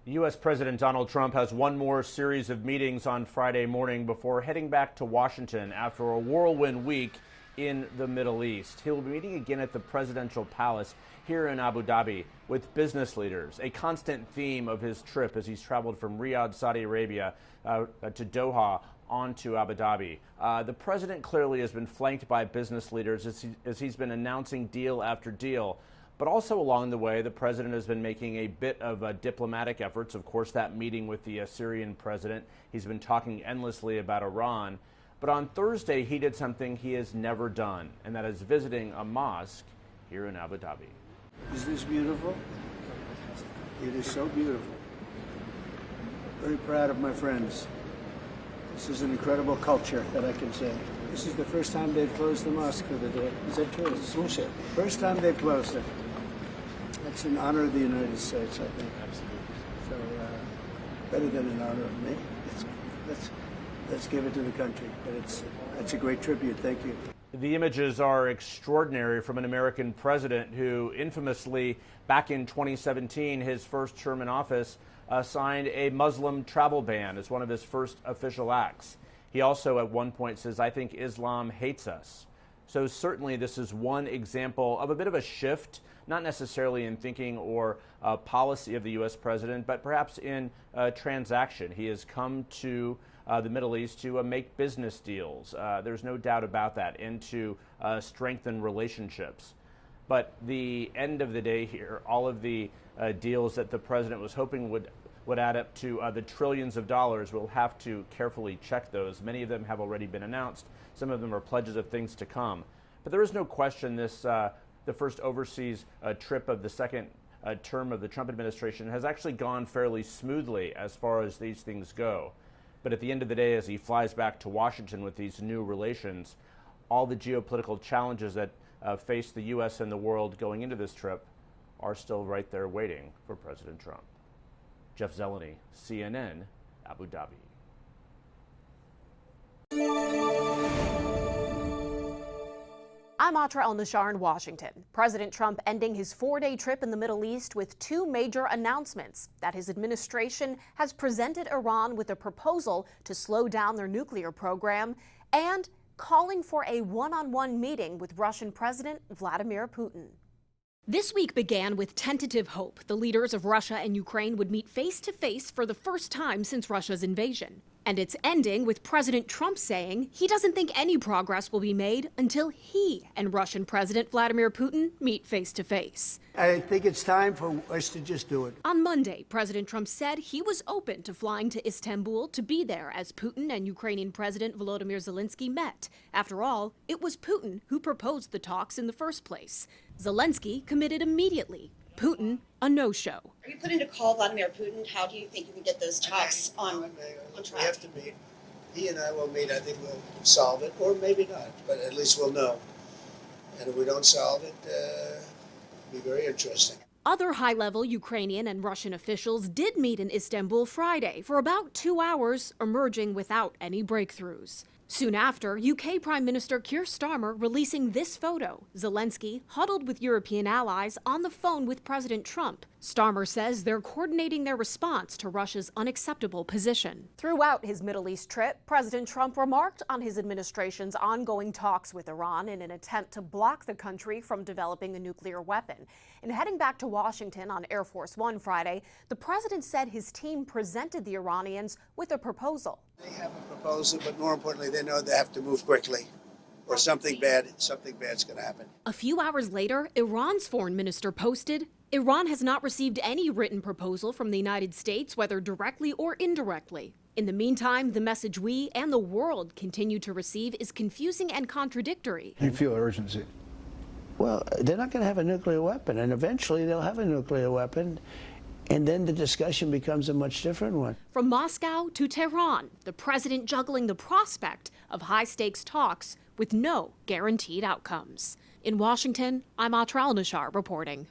U.S. President Donald Trump has one more series of meetings on Friday morning before heading back to Washington after a whirlwind week in the Middle East. He'll be meeting again at the presidential palace here in Abu Dhabi with business leaders, a constant theme of his trip as he's traveled from Riyadh, Saudi Arabia, to Doha on to Abu Dhabi. The president clearly has been flanked by business leaders as he's been announcing deal after deal. But also along the way, the president has been making a bit of diplomatic efforts. Of course, that meeting with the Syrian president. He's been talking endlessly about Iran. But on Thursday, he did something he has never done, and that is visiting a mosque here in Abu Dhabi. Is this beautiful? It is so beautiful. Very proud of my friends. This is an incredible culture that I can say. This is the first time they've closed the mosque for the day. Is that true? First time they've closed it. It's an honor of the United States, I think. Absolutely. So, better than an honor of me. Let's give it to the country. But it's a great tribute. Thank you. The images are extraordinary from an American president who infamously, back in 2017, his first term in office, signed a Muslim travel ban as one of his first official acts. He also at one point says, "I think Islam hates us." So certainly this is one example of a bit of a shift, not necessarily in thinking or policy of the U.S. president, but perhaps in transaction. He has come to the Middle East to make business deals. There's no doubt about that, and to strengthen relationships. But the end of the day here, all of the deals that the president was hoping would add up to the trillions of dollars, we'll have to carefully check those. Many of them have already been announced. Some of them are pledges of things to come. But there is no question this, the first overseas trip of the second term of the Trump administration has actually gone fairly smoothly as far as these things go. But at the end of the day, as he flies back to Washington with these new relations, all the geopolitical challenges that face the U.S. and the world going into this trip are still right there waiting for President Trump. Jeff Zeleny, CNN, Abu Dhabi. I'm Atra El-Nashar in Washington. President Trump ending his 4-day trip in the Middle East with two major announcements: that his administration has presented Iran with a proposal to slow down their nuclear program, and calling for a one-on-one meeting with Russian President Vladimir Putin. This week began with tentative hope the leaders of Russia and Ukraine would meet face-to-face for the first time since Russia's invasion. And it's ending with President Trump saying he doesn't think any progress will be made until he and Russian President Vladimir Putin meet face-to-face. I think it's time for us to just do it. On Monday, President Trump said he was open to flying to Istanbul to be there as Putin and Ukrainian President Volodymyr Zelensky met. After all, it was Putin who proposed the talks in the first place. Zelensky committed immediately. Putin, a no-show. Are you planning to call Vladimir Putin? How do you think you can get those talks on track? We have to meet. He and I will meet. I think we'll solve it, or maybe not, but at least we'll know. And if we don't solve it, it'll be very interesting. Other high-level Ukrainian and Russian officials did meet in Istanbul Friday for about 2 hours, emerging without any breakthroughs. Soon after, UK Prime Minister Keir Starmer releasing this photo: Zelensky huddled with European allies on the phone with President Trump. Starmer says they're coordinating their response to Russia's unacceptable position. Throughout his Middle East trip, President Trump remarked on his administration's ongoing talks with Iran in an attempt to block the country from developing a nuclear weapon. And heading back to Washington on Air Force One Friday, the president said his team presented the Iranians with a proposal. They have a proposal, but more importantly, they know they have to move quickly, or something bad's going to happen. A few hours later, Iran's foreign minister posted, Iran has not received any written proposal from the United States, whether directly or indirectly. In the meantime, the message we and the world continue to receive is confusing and contradictory. You feel urgency? Well, they're not going to have a nuclear weapon, and eventually they'll have a nuclear weapon, and then the discussion becomes a much different one. From Moscow to Tehran, the president juggling the prospect of high-stakes talks with no guaranteed outcomes. In Washington, I'm Atra El-Nashar reporting.